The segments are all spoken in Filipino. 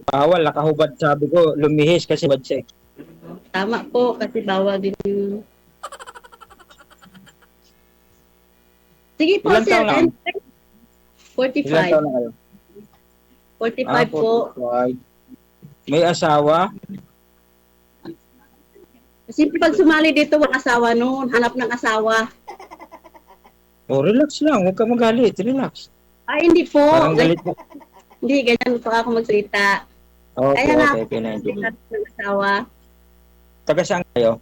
Bawal, nakahubad sabi ko, lumihis kasi bad siya. Tama po, kasi bawal din yun. Sige po, Ilan sir. taon lang? Ilan 45. taon na kayo? 45 po. 45. May asawa? Kasi pag sumali dito, walang asawa noon. Hanap ng asawa. Relax lang, huwag ka magalit, relax. Ay, hindi po. Parang galit na. Hindi, ganyan po ako magsalita. Okay, Kaya nga, okay, pinaintindihan. hanap ng asawa. Taga saan kayo?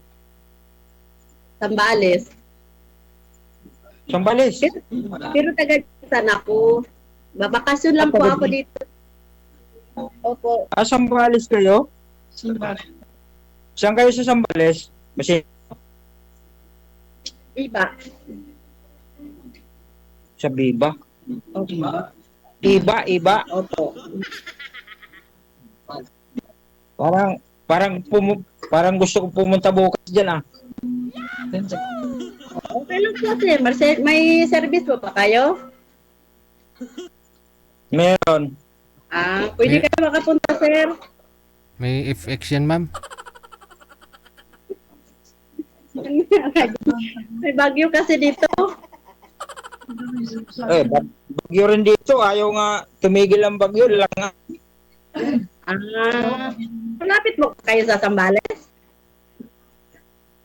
Sambales. Sambales. Pero taga-san ako. Babakasyon lang po ako dito. Opo. Sambales kayo? Saan kayo sa Sambales? Kasi Iba. sa Biba. Opo. Iba. Opo. Parang gusto ko pumunta bukas diyan ah. Okay lang po, sir. May service po pa kayo? Meron. Pwede kayo makapunta, sir. May FX yan, ma'am. May bagyo kasi dito. Bagyo rin dito. Ayaw nga tumigil ang bagyo. Lang nga. Malapit mo kayo sa Sambales?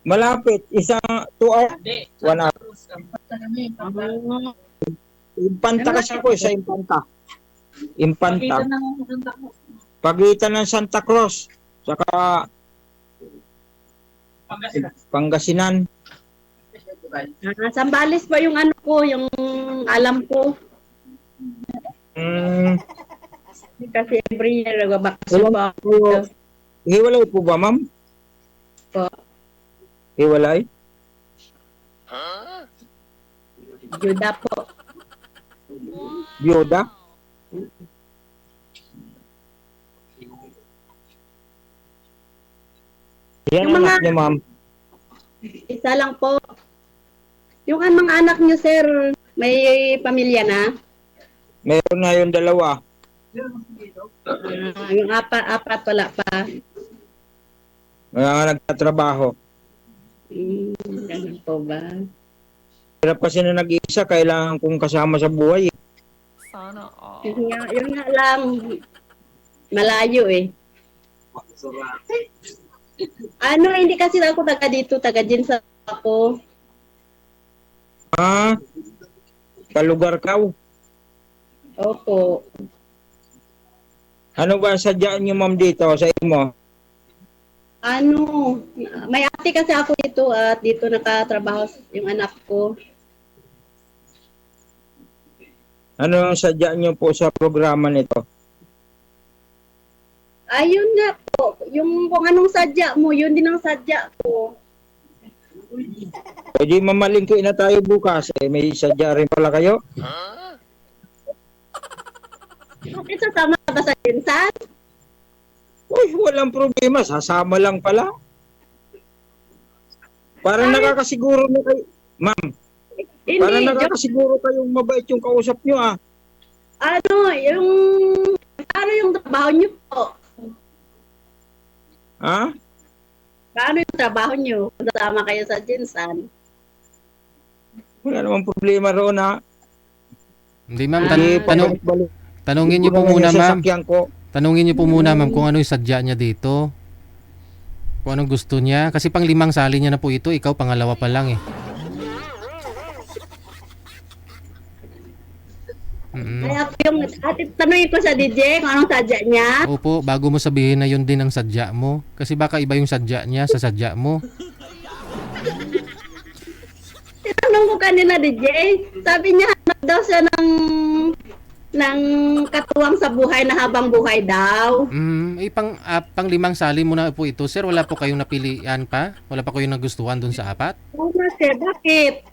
Malapit. Isang 2 hours. 1 hour. Impanta kasi ako sa Impanta. Impanta. Pagitan ng Santa Cruz. Saka Pangasinan. Sambales pa yung ano ko, yung alam ko. Kasi every year nagbabakasyon pa ako. Hiwalay po ba, ma'am? Po. Hiwalay? Juda po. Biyoda? Yan Yung anak mga- niyo, ma'am. Isa lang po. Yung mga anak niyo, sir, may pamilya na? Meron na yung 2. Yung apat wala pa. Mga nagtatrabaho. Ganun po ba? Hirap kasi na nag-iisa, kailangan kong kasama sa buhay. Sana all. Yun nga lang, malayo eh. Hindi kasi ako taga dito, taga Jinsa ako. Kalugar ka. Opo. Ano ba sadyaan niyo, ma'am, dito sa imo? May ate kasi ako dito at dito nakatrabaho yung anak ko. Ano ang sadyaan niyo po sa programa nito? Ayun nga po, yung kung anong sadya mo, yun din ang sadya ko. Pwede mamalingki na tayo bukas. May sadya rin pala kayo? Bakit sasama ka ba sa Jinsan? Uy, walang problema. Sasama lang pala. Parang nakakasiguro na kayo. Ma'am, parang Hindi, nakakasiguro kayong mabait yung kausap nyo ah. yung trabaho niyo po? Ha? Paano yung trabaho niyo? Kasama kayo sa Jinsan? Wala namang problema roon ha. Hindi, ma'am. Balik-balik. Tanungin niyo po Kulang muna, yung ma'am. sasakyan ko. Tanungin niyo po muna, ma'am, kung ano yung sadya niya dito. Kung anong gusto niya. Kasi pang 5 sali niya na po ito. Ikaw, pangalawa pa lang eh. Kaya tanungin ko sa DJ kung anong sadya niya. Opo, bago mo sabihin na yun din ang sadya mo. Kasi baka iba yung sadya niya sa sadya mo. Tinanong ko kanina DJ, sabi niya hanap daw siya ng katuwang sa buhay na habang buhay daw. Pang 5 sali mo na po ito, sir. Wala po kayong napilian pa? Wala pa kayong nagustuhan dun sa 4? Oo nga sir, bakit?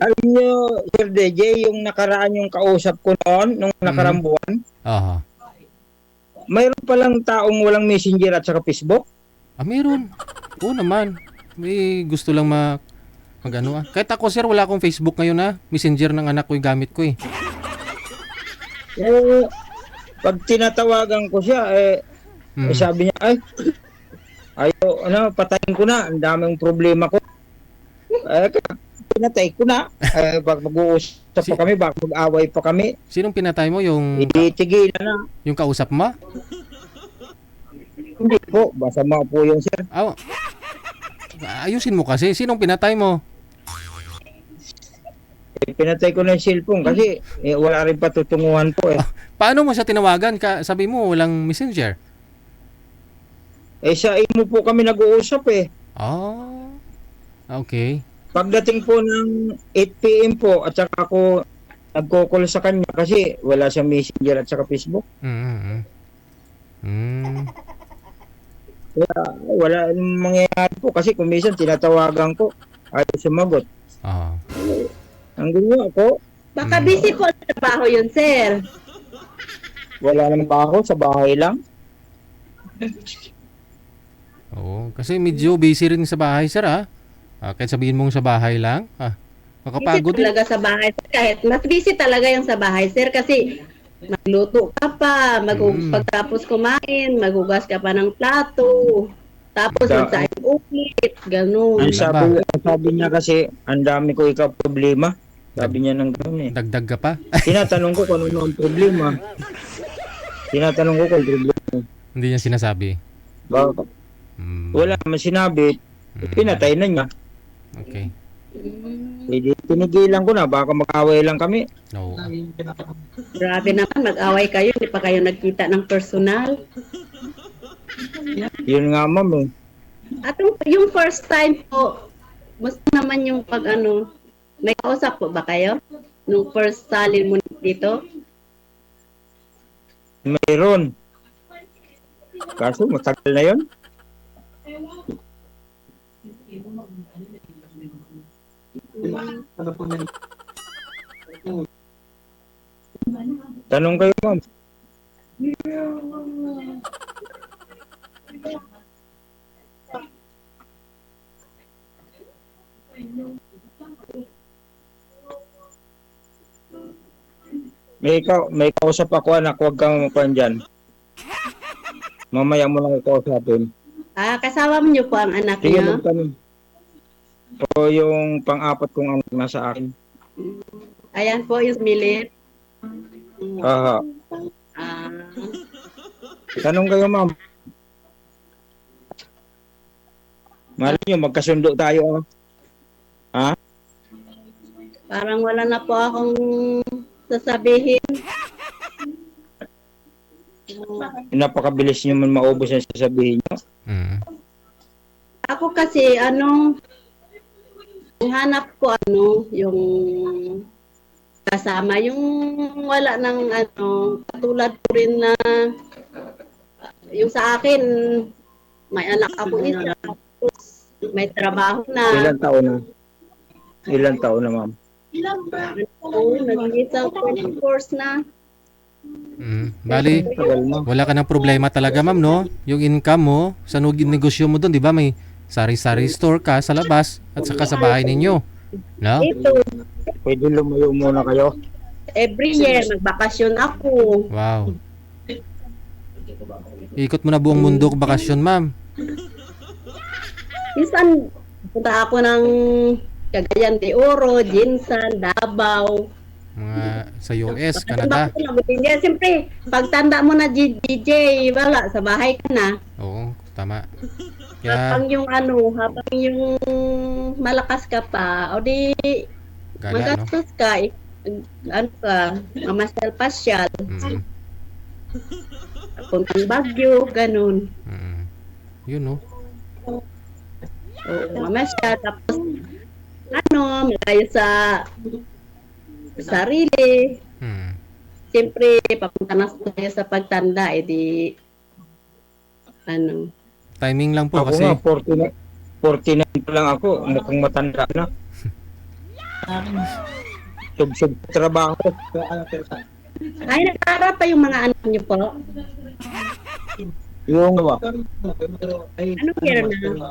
Alam nyo, Sir DJ, yung nakaraan yung kausap ko noon, nung nakarang buwan, Aha. mayroon palang taong walang messenger at saka Facebook. Meron. Oo naman. May gusto lang mag-ano ah. Kahit ako, sir, wala akong Facebook ngayon ah. Messenger ng anak ko yung gamit ko eh. Pag tinatawagan ko siya, sabi niya, patayin ko na, ang daming problema ko. Pinatay ko na. Pag mag-uusap pa kami, baka mag-away pa kami, Sinong pinatay mo? Yung tigilan na. yung kausap mo? Hindi po, basta mo po yun, sir. Oh. Ayusin mo kasi. Sinong pinatay mo? Pinatay ko na yung cellphone kasi wala rin patutunguhan po eh. Paano mo siya tinawagan? Sabi mo walang messenger. Sa imo po kami nag-uusap eh. Oh. Okay. Pagdating po ng 8 PM po at saka ako nagko-call sa kanya kasi wala siyang messenger at saka Facebook. Kaya wala nang mangyayari po kasi kung minsan tinatawagan ko ayaw sumagot. Ang ginawa ko, Baka busy po sa trabaho yun, sir. wala nang baho sa bahay lang. Oo, kasi medyo busy rin sa bahay, sir, ha? Kahit sabihin mong sa bahay lang, makapagod Busy din. talaga sa bahay, sir. Kahit mas busy talaga yung sa bahay, sir, kasi magluto ka pa, pagtapos kumain, maghugas ka pa ng plato, tapos magsaing ulit, ganun. Ang sabi niya kasi, ang dami ko ikaw problema. Sabi niya ng gano'n eh. Dagdag ka pa? Tinatanong ko kung ano ang problema. Tinatanong ko kung problema. Hindi niya sinasabi. Bakit? Wala naman sinabi. Pinatay na niya. Okay. Tinigilan ko na. Baka mag-away lang kami. No. Grabe naman, mag-away kayo, hindi pa kayo nagkita ng personal. Yun nga, ma'am eh. At yung first time po, musta naman yung may kausap po ba kayo? Nung first salin mo dito? Mayroon. Kaso matagal na yun. Tanong kayo, ma'am. May kausap ako, anak. Huwag kang kuhan dyan. Mamaya mo lang ikausapin. Kasama niyo po ang anak Sige, niyo? magtanong. O yung pang-apat kong anak nasa akin. Ayan po yung milit. Aha. Tanong kayo, ma'am. Malay nyo, magkasundo tayo. Ha? Parang wala na po akong sasabihin. Napakabilis nyo man maubos ang sasabihin nyo. Ako kasi, yung hanap ko, yung kasama, yung wala ng, katulad ko rin na, yung sa akin, may anak ako isa, may trabaho na. Ilan taon na? Ilan taon na, ma'am? Nag-isa course na. Bali, wala ka ng problema talaga, ma'am, no? Yung income mo, sa negosyo mo doon, di ba, may sari-sari store ka sa labas at saka sa bahay ninyo. No? Ito, Pwede lumayo muna kayo. every year, nagbakasyon ako. Wow. Ikot mo na buong mundo bakasyon, ma'am. Minsan, punta ako ng Cagayan de Oro, Jinsan, Davao. Mga sa US, Canada. Siyempre, pagtanda mo na DJ, wala, sa bahay ka na. Oo, tama. Kaya, Habang yung malakas ka pa, o di, gala, no? magastos ka, mamasyal pasyal, puntang Baguio, ganun. Yun, no? O, mamasyal, tapos, malayo sa sarili. Siyempre, papunta na tayo sa pagtanda, edi, Timing lang po Ako kasi. nga, 49 pa lang ako. Mukhang matanda na. Sub-sub trabaho. ay, nag-aaral pa yung mga anak niyo po? Yung Anong year na?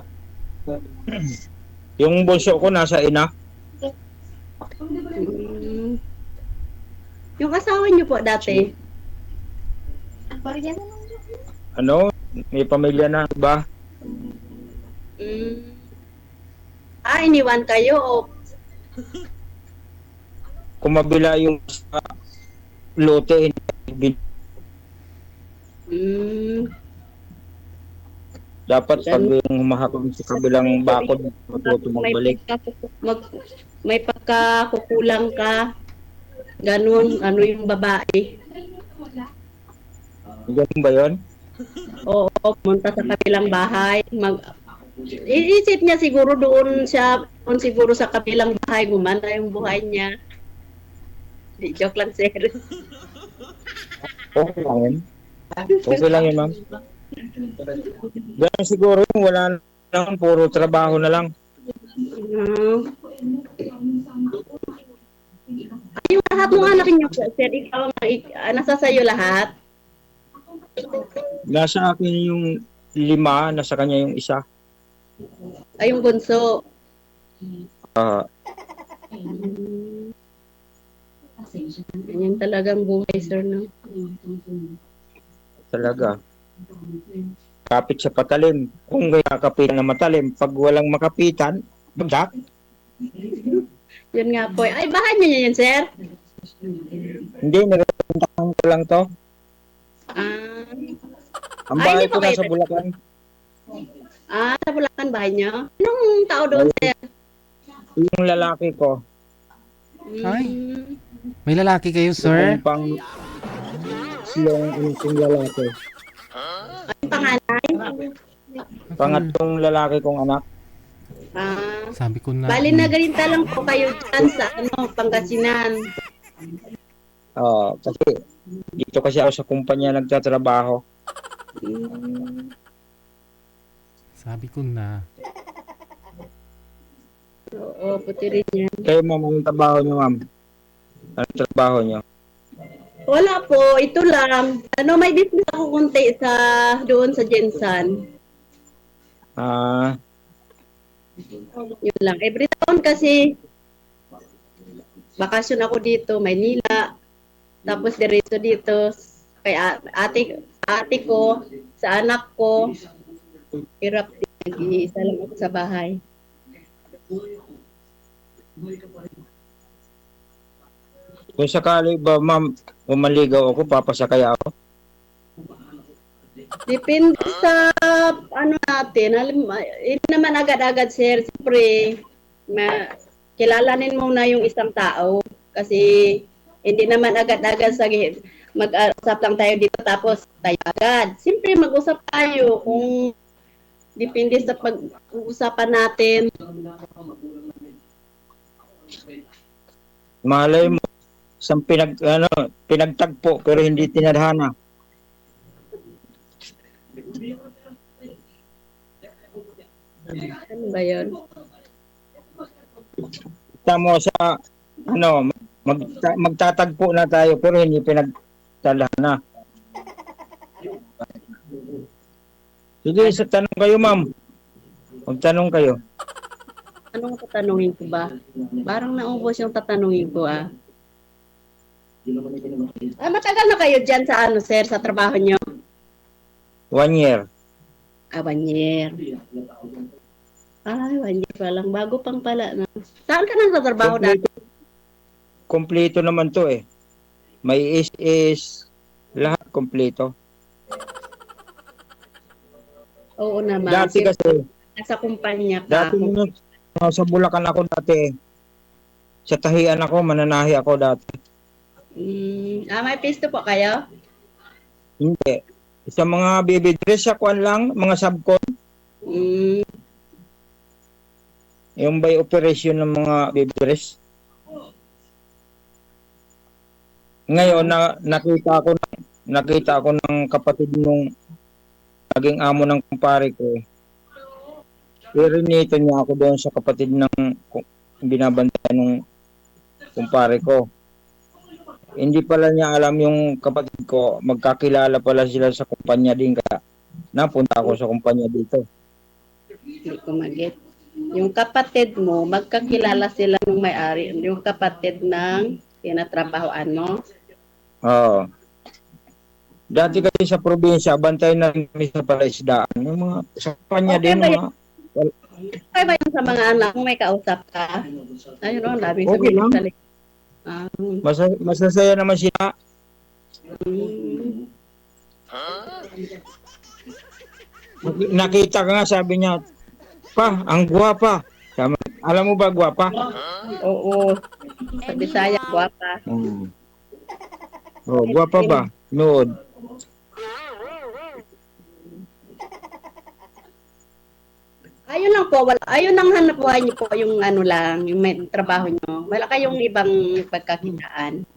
yung bunso ko nasa ina. Yung asawa niyo po dati? Ano? May pamilya na ba? Mm. Iniwan kayo o Kumabila yung sa lote, mm, dapat pag ganun. yung humahakot sa kabilang bakod, matuto may magbalik. may pagkakukulang ka, ganun, ano yung babae. Ganun ba yun? Oo, pumunta sa kabilang bahay, iisip niya siguro doon siguro sa kabilang bahay, gumanda yung buhay niya. Di, joke lang, sir. Okay lang yun. Okay lang yun, ma'am. Ganun siguro yung wala lang, puro trabaho na lang. Mm. Yung lahat ng anak niyo po, sir, ikaw, nasa sayo lahat? Nasa akin yung 5, nasa kanya yung 1. Ay, yung bunso. Ah, Ganyan talagang buhay, sir, no? talaga. Kapit sa patalim. Kung may kakapitan na matalim, pag walang makapitan, bagsak. Yun nga po. Ay, bahay niyo yan, sir? Hindi, nagpuntahan ko lang to. Ah, Ang Ay, bahay hindi ko pa kayo nasa Bulacan. sa Bulacan bahay niyo? Anong tao doon, sir? Yung lalaki ko, Ay. Mm. May lalaki kayo, sir? yung pang yung lalaki. Ang panganay? Pangatlong lalaki kong anak. Ah, Sabi ko na. bali na ganito lang po kayo dyan sa Pangasinan. Kasi dito kasi ako sa kumpanya nagtatrabaho. Mm. Sabi ko na. Oo, puti rin yan. Kayo, ma'am, anong trabaho nyo, ma'am? Anong trabaho nyo? Wala po, ito lang. May business ako kunti doon sa Jensan. Yun lang. Every taon kasi, bakasyon ako dito, Maynila. Tapos diretso dito, kay ate ko, sa anak ko. Hirap din, nag-iisa lang ako sa bahay. Kung sakali ba, ma'am, umaligaw ako, papasakay ako? Depende sa natin. Hindi naman agad-agad, sir. Siyempre, kilalanin muna yung isang tao. Kasi hindi naman agad-agad mag-usap lang tayo dito tapos tayo agad. Siyempre, mag-usap tayo kung depende sa pag-uusapan natin. Malay mo, isang pinagtagpo pero hindi tinadhana. Ano ba yun? Tamo sa magtatagpo na tayo pero hindi pinagtadhana. Sige, sa tanong kayo, ma'am. Magtanong kayo. Anong tatanungin ko ba? Parang naubos yung tatanungin ko, ah. Matagal na kayo dyan sa sir, sa trabaho nyo? 1 year. 1 year. Ay, 1 year pa lang. Bago pang pala. No? Saan ka nang tatrabaho dati? Kompleto naman to eh. May is lahat kompleto. Oo naman. Dati kasi, Sa kumpanya ka. dati sa Bulacan ako dati. Sa Tahian ako, mananahi ako dati. May pisto po kayo? Hindi. Sa mga baby dress, sa kuan lang, mga subcon. Mm, Yung by operation ng mga baby dress. Ngayon, nakita ko ng kapatid nung naging amo ng kumpare ko. Irinito niya ako doon sa kapatid ng binabantayan ng kumpare ko. Hindi pala niya alam yung kapatid ko, magkakilala pala sila sa kumpanya din, kaya napunta ako sa kumpanya dito. hindi ko mag-get. Yung kapatid mo, magkakilala sila ng may-ari. Yung kapatid ng tinatrabahoan mo. Oo. Dati kasi sa probinsya, bantay na rin kami sa palaisdaan. Yung mga sa kanya Okay din, ba mga, Okay ba yung sa mga anak mo, may kausap ka? Ayun o, labing Okay lang. sa likod. Ah, masasaya naman sila. mm. Nakita ka nga, sabi niya, pa, ang gwapa. Alam mo ba gwapa? Oo, sa Bisaya, guwapa. Oh, gwapa ba? Nood. Ayun lang po, ayun ang hanap buhay niyo po, yung ano lang, yung may trabaho niyo. Wala kayong ibang pagkakitaan.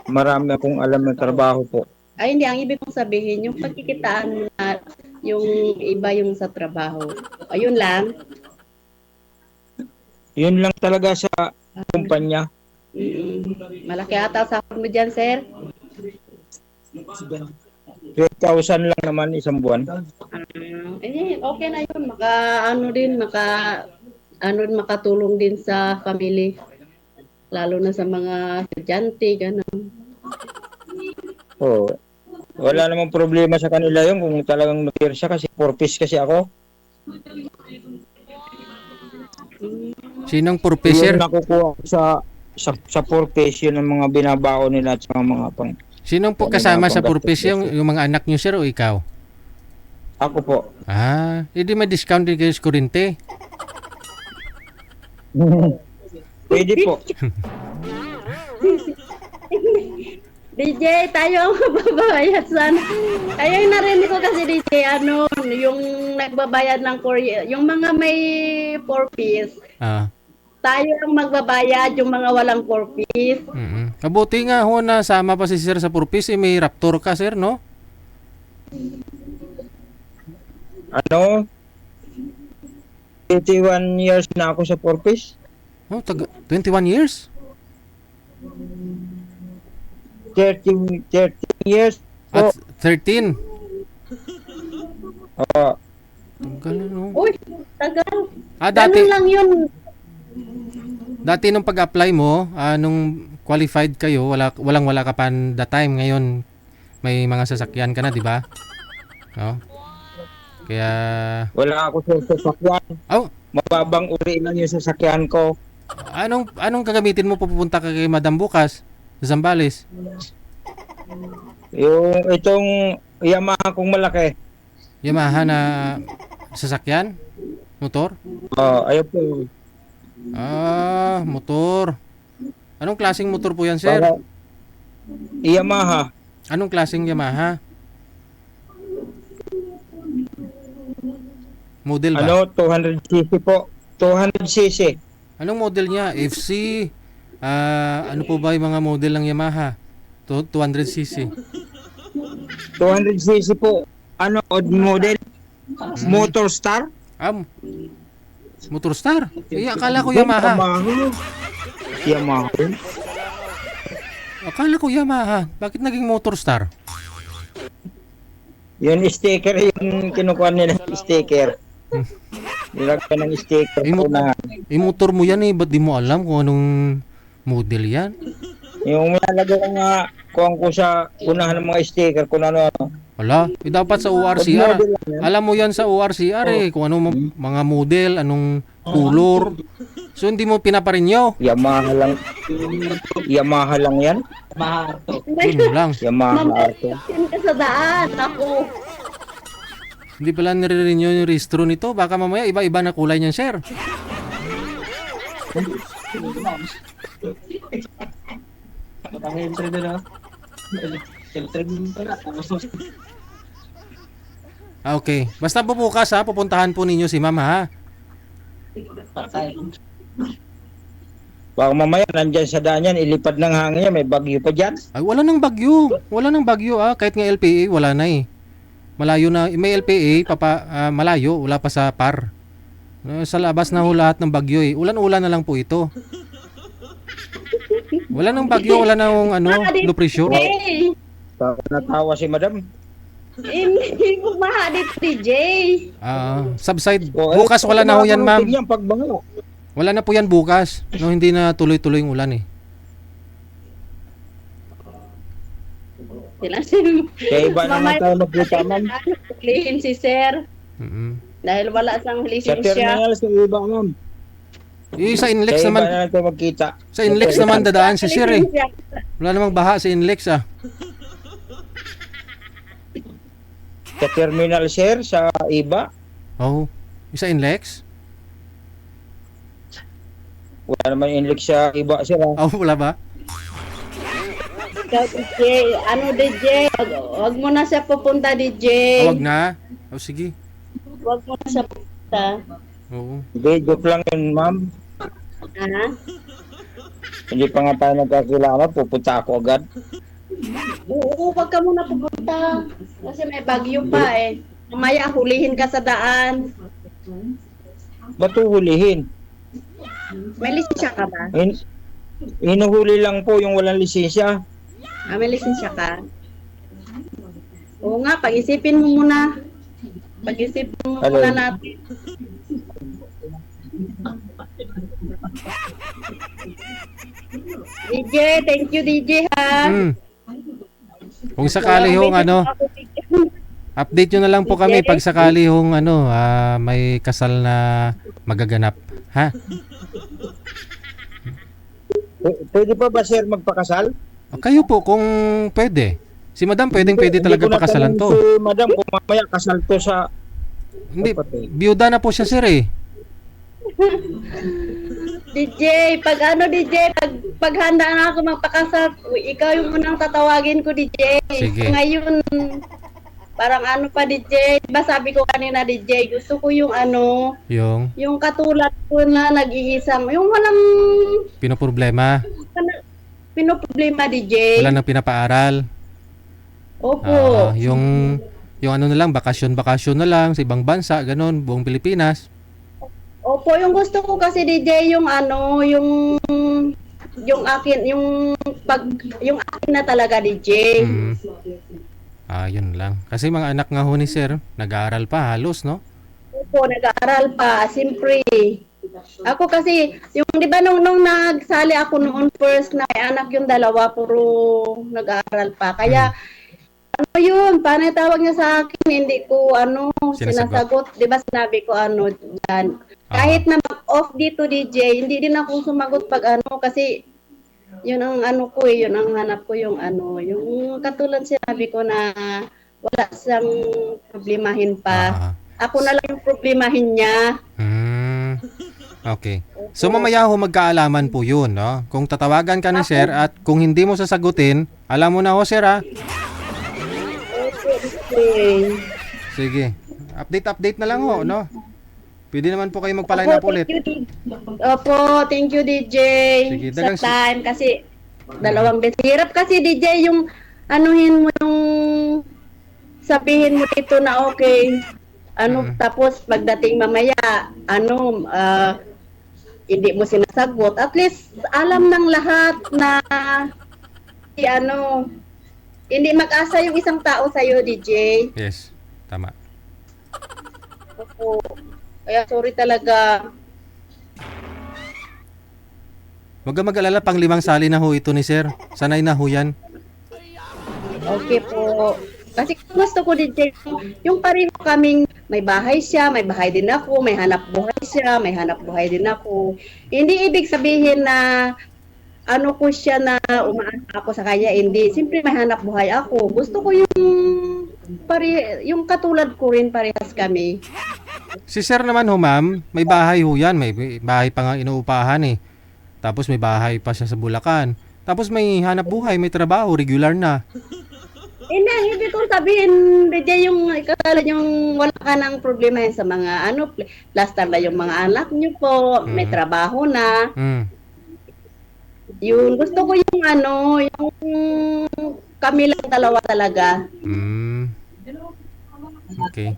Marami akong alam na trabaho po. Ay, hindi. Ang ibig kong sabihin, yung pagkikitaan mo na yung iba yung sa trabaho. Ayun lang. Yun lang talaga sa kumpanya. Malaki ata sa mo dyan, sir. 3,000 lang naman isang buwan. Okay na yun. Makatulong din sa family. Lalo na sa mga estudyante, gano'n. Oh, wala namang problema sa kanila yun kung talagang nutir siya kasi 4-piece kasi ako. Sinong purpiser? Yung nakukuha ko sa 4-piece yun ang mga binabaon nila at sa mga pang... Sinong po kasama sa purpose yung mga anak niyo, sir, o ikaw? Ako po. Hindi may discount din kayo sa kurente. Pwede po. DJ, tayo ang magbabayad sana. Tayo yung narinig ko kasi DJ, yung nagbabayad ng yung mga may 4-piece. Tayo ang magbabayad, yung mga walang 4-piece. Kabuti nga ho na sama pa si sir sa purpose, may Raptor ka, sir, no? 21 years na ako sa 4-piece. 21 years? 13 years po. At 13? Oo. Tagal, no? Uy, tagal. Dati, Ganun lang yun. dati nung pag-apply mo, nung qualified kayo, wala ka pa that time. Ngayon, may mga sasakyan ka na, di ba? No? Kaya... Wala ako sa sasakyan. Oh, Mababang uri lang yung sasakyan ko. anong gagamitin mo pupunta ka kay Madam bukas? Sa Zambales? Yung itong Yamaha kong malaki. Yamaha na sasakyan? Motor? Ayun po. Motor. Anong klaseng motor po yan, sir? Yamaha. Anong klaseng Yamaha? Model ba? 200cc po. 200cc. Anong model niya? FC? Ano po ba yung mga model ng Yamaha? 200cc. 200cc po. Odd model? Motor Star? Motor Star? Akala ko Yamaha. Yamaha. Akala ko Yamaha. Bakit naging Motor Star? Yun sticker yung kinukuha nila. Sticker. Nilagyan ng sticker. Motor mo yan ba't di mo alam kung anong model yan? Yung nalagay ko nga kuha ko sa unahan ng mga sticker kung ano-ano. Wala. Dapat sa ORCR. Alam mo yan sa ORCR kung anong mga model, anong color. So hindi mo pinaparinyo. Yamaha lang yan. Yun lang. Yamaha. Yun ka sa daan. Ako. Hindi pala nire-renew yung registro nito. Baka mamaya iba-iba na kulay niyan, sir. Okay. Basta po bukas pupuntahan po ninyo si mama ha. Baka mamaya nandyan sa daan yan, ilipad ng hangin yan, may bagyo pa dyan. Ay, wala nang bagyo. Wala nang bagyo Kahit nga LPA, wala na Malayo na. May LPA, malayo. Wala pa sa PAR. Sa labas na lahat ng bagyo Ulan-ulan na lang po ito. Wala nang bagyo, wala nang low pressure. Natawa si madam. Hindi ko mahadit, DJ. Subside. Bukas wala na ho yan, ma'am. Pagbango. Wala na po yan bukas. Hindi na tuloy-tuloy yung ulan sila. Si Kaya iba na Mamaya- tayo magkita, ma'am. Hulihin si sir. Mm. Dahil wala siyang Sa lisensya. terminal, sa iba, ma'am. Sa Inlex Kaya iba naman, na tayo magkita. sa Inlex naman dadaan si sir eh. Lisensya. Wala namang baha sa Inlex ah. Sa terminal, sir, sa iba. Oh, sa Inlex? Wala naman inlik sa iba, sir. Oh, wala ba? Ikaw, DJ. Ano, DJ? Wag mo na siya pupunta, DJ. Wag na. Oh, sige. Wag mo na siya pupunta. Oo. Hindi, joke lang yun, ma'am. Ha? Hindi pa nga tayo nagkakilala, pupunta ako agad. Oo, wag ka muna pupunta. Kasi may bagyo pa eh. Mamaya hulihin ka sa daan. Ba't huhulihin? May lisensya ka ba? Hinuhuli lang po yung walang lisensya. May lisensya ka? Oo nga, pag-isipin mo muna. Pag-isipin mo Ano? muna natin. DJ, thank you DJ ha. Mm. Kung sakali hong ano, update nyo na lang po kami pag sakali hong ano, may kasal na magaganap. Ha? Pwede pa ba, sir, magpakasal? Kayo po kung pwede. Si Madam pwede talaga Hindi ko pakasalan natanong to. Si madam, kung mamaya kasal to sa... Hindi, biyuda na po siya sir eh. DJ, pag ano DJ, paghanda na ako magpakasal, ikaw yung unang tatawagin ko DJ. Sige. Ngayon, parang ano pa DJ, diba sabi ko kanina DJ, gusto ko yung ano, yung katulad ko na nag-iisang, yung walang Pinoproblema. pinoproblema DJ. Wala nang pinapaaral. Opo. Yung ano na lang, bakasyon na lang sa ibang bansa, ganun, buong Pilipinas. Opo, yung gusto ko kasi DJ, yung ano, yung akin, yung akin na talaga DJ. Mm. Yun lang. Kasi mga anak nga ho ni sir, nag-aaral pa halos, no? Opo, nag-aaral pa, siyempre. Ako kasi, yung di ba nung nagsali ako noon first na may anak yung dalawa, puro nag-aaral pa. Kaya, ano yun, paano tawag niya sa akin, hindi ko sinasagot. Di ba sinabi ko yan. Kahit na mag-off dito DJ, hindi din ako sumagot pag kasi yun ang ko yun ang hanap ko yung yung katulad sinabi ko na wala siyang problemahin pa. Ako na lang yung problemahin niya. Okay. So mamaya ho magkaalaman po yun, no? Kung tatawagan ka ni sir at kung hindi mo sasagutin, alam mo na ho sir ha? Okay. Sige. Update na lang ho, no? Pwede naman po kayo magpa-line up ulit. Opo, thank you DJ. Sige, sa dagang time kasi dalawang beses. Hirap kasi DJ yung anuhin mo yung sabihin mo dito na okay. Tapos pagdating mamaya, hindi mo sinasagot. At least alam ng lahat na hindi mag-asa yung isang tao sa'yo, DJ. Yes, tama. Opo. Kaya sorry talaga. Huwag ka mag-alala, pang 5 sali na ho ito ni sir. Sanay na ho yan. Okay po. Kasi gusto ko DJ, yung pareho kaming may bahay siya, may bahay din ako, may hanap buhay siya, may hanap buhay din ako. Hindi ibig sabihin na ko siya na umaasa ako sa kanya, hindi. Siyempre may hanap buhay ako. Gusto ko yung katulad ko rin, parehas kami. Si sir naman ho ma'am, may bahay ho yan. May bahay pa nga inuupahan eh. Tapos may bahay pa siya sa Bulacan. Tapos may hanap buhay, may trabaho, regular na. Hindi, ibig kong sabihin, DJ, yung katulad yung wala ka ng problema sa mga plaster na yung mga anak niyo po, may trabaho na. Yun, gusto ko yung yung kami lang dalawa talaga. Okay.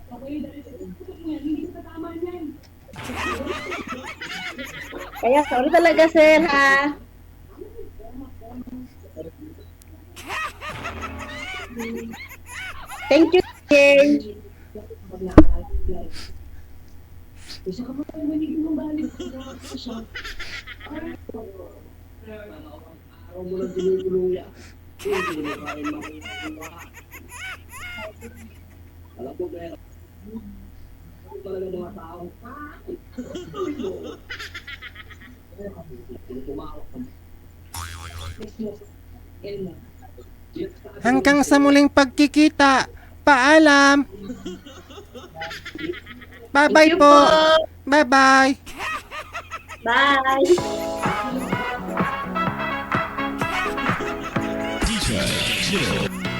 Kaya sorry talaga sir ha. Thank you, Jane. Hanggang sa muling pagkikita. Paalam. Bye-bye Thank you po. po. Bye-bye. Bye. DJ Chill.